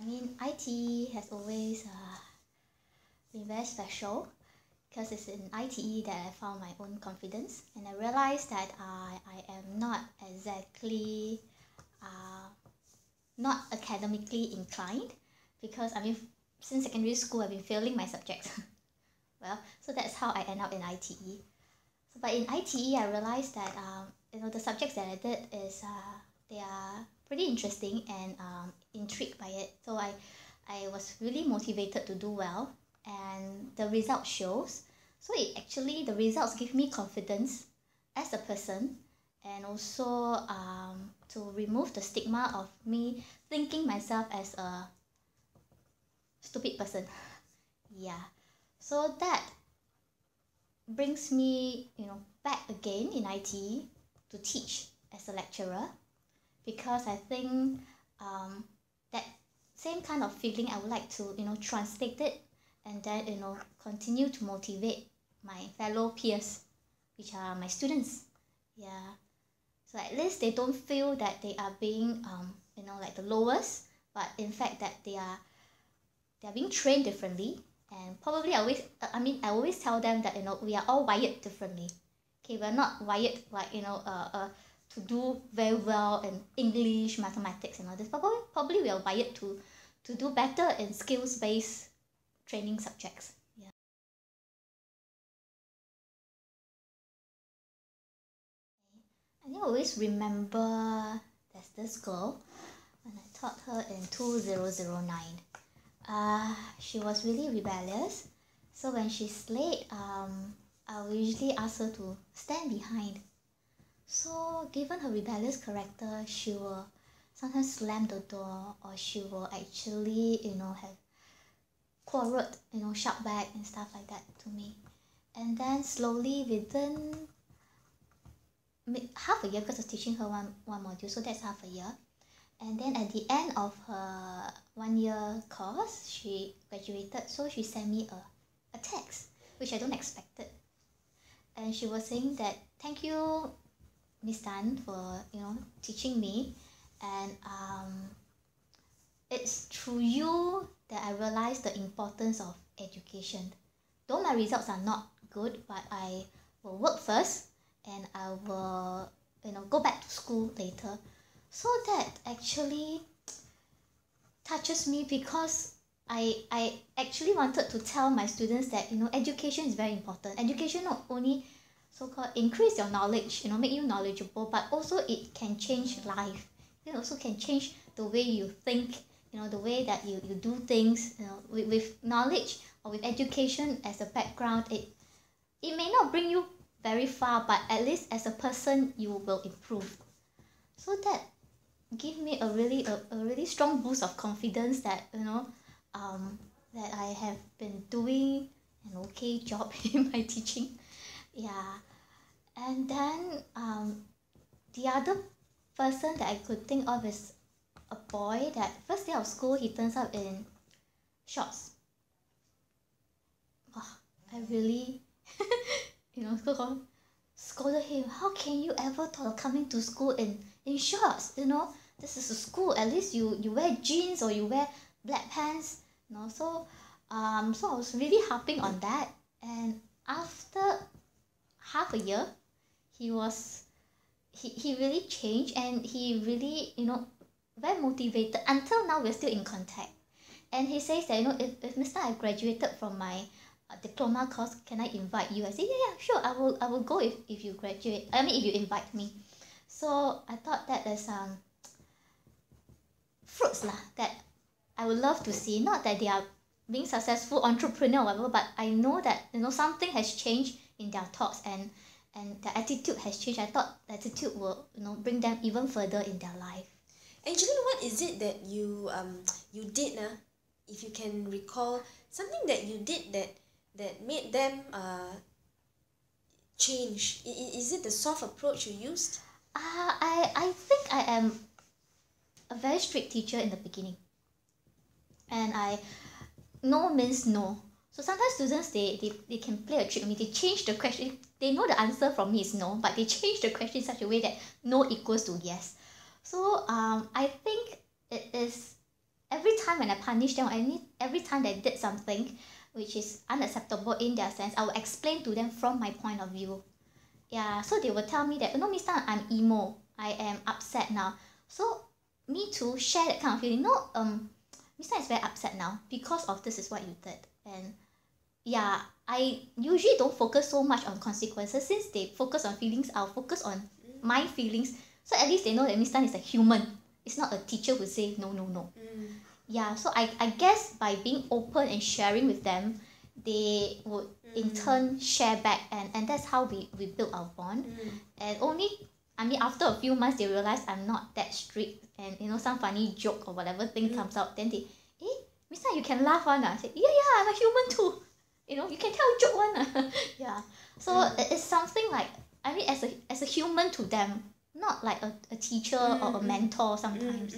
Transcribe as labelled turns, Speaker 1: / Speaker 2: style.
Speaker 1: I mean, ITE has always been very special because it's in ITE that I found my own confidence, and I realized that I am not exactly not academically inclined, because I mean, since secondary school I've been failing my subjects. Well, so that's how I end up in ITE. So, but in ITE I realized that the subjects that I did is they are pretty interesting, and intrigued by it. So I was really motivated to do well, and the result shows. So the results give me confidence as a person, and also to remove the stigma of me thinking myself as a stupid person. Yeah, so that brings me back again in ITE to teach as a lecturer, because I think that same kind of feeling I would like to translate it, and then continue to motivate my fellow peers, which are my students. Yeah, so at least they don't feel that they are being like the lowest, but in fact that they are being trained differently. And probably I always tell them that we are all wired differently. Okay, we're not wired like to do very well in English, mathematics, and all this. Probably we are wired to do better in skills-based training subjects. Yeah. I always remember there's this girl when I taught her in 2009. She was really rebellious. So when she's late, I will usually ask her to stand behind. So given her rebellious character, she will sometimes slam the door, or she will actually, have quarreled, shout back and stuff like that to me. And then slowly within half a year, because I was teaching her one module, so that's half a year. And then at the end of her 1 year course, she graduated, so she sent me a text, which I don't expect it. And she was saying that, thank you, Miss Tan, for teaching me, and it's through you that I realized the importance of education. Though my results are not good, but I will work first, and I will go back to school later. So that actually touches me, because I actually wanted to tell my students that education is very important. Education not only so-called increase your knowledge, make you knowledgeable, but also it can change life. It also can change the way you think, the way that you do things. With knowledge or with education as a background, it may not bring you very far, but at least as a person you will improve. So that give me a really strong boost of confidence that that I have been doing an okay job in my teaching. Yeah. And then the other person that I could think of is a boy that first day of school he turns up in shorts. Wow, I really scolded him. How can you ever thought of coming to school in shorts? This is a school. At least you wear jeans, or you wear black pants. So I was really harping on that. And after half a year, he really changed, and he really very motivated. Until now we're still in contact, and he says that if Mr. I graduated from my diploma course, can I invite you? I said yeah, sure, I will go if you graduate, if you invite me. So I thought that is fruits that I would love to see. Not that they are being successful entrepreneur or whatever, but I know that something has changed in their thoughts, and their attitude has changed. I thought the attitude will bring them even further in their life.
Speaker 2: Angeline, what is it that you did if you can recall something that you did that made them change? Is it the soft approach you used?
Speaker 1: I think I am a very strict teacher in the beginning, and no means no. So sometimes students they can play a trick on me. They change the question. They know the answer from me is no, but they change the question in such a way that no equals to yes. So I think it is every time when I punish them, every time they did something which is unacceptable in their sense, I will explain to them from my point of view. Yeah, so they will tell me that, Miss Tan, I'm emo. I am upset now. So me too share that kind of feeling. Miss Tan is very upset now because of this is what you did. And yeah, I usually don't focus so much on consequences. Since they focus on feelings, I'll focus on my feelings. So at least they know that Miss Tan is a human. It's not a teacher who say no, no, no. Yeah, so I guess by being open and sharing with them, they would in turn share back, and that's how we built our bond. And only, after a few months they realize I'm not that strict, and some funny joke or whatever thing comes out, then they, Miss Tan, you can laugh one. I say, yeah, I'm a human too. You can tell joke one. Yeah, so it's something like, as a human to them, not like a teacher or a mentor sometimes.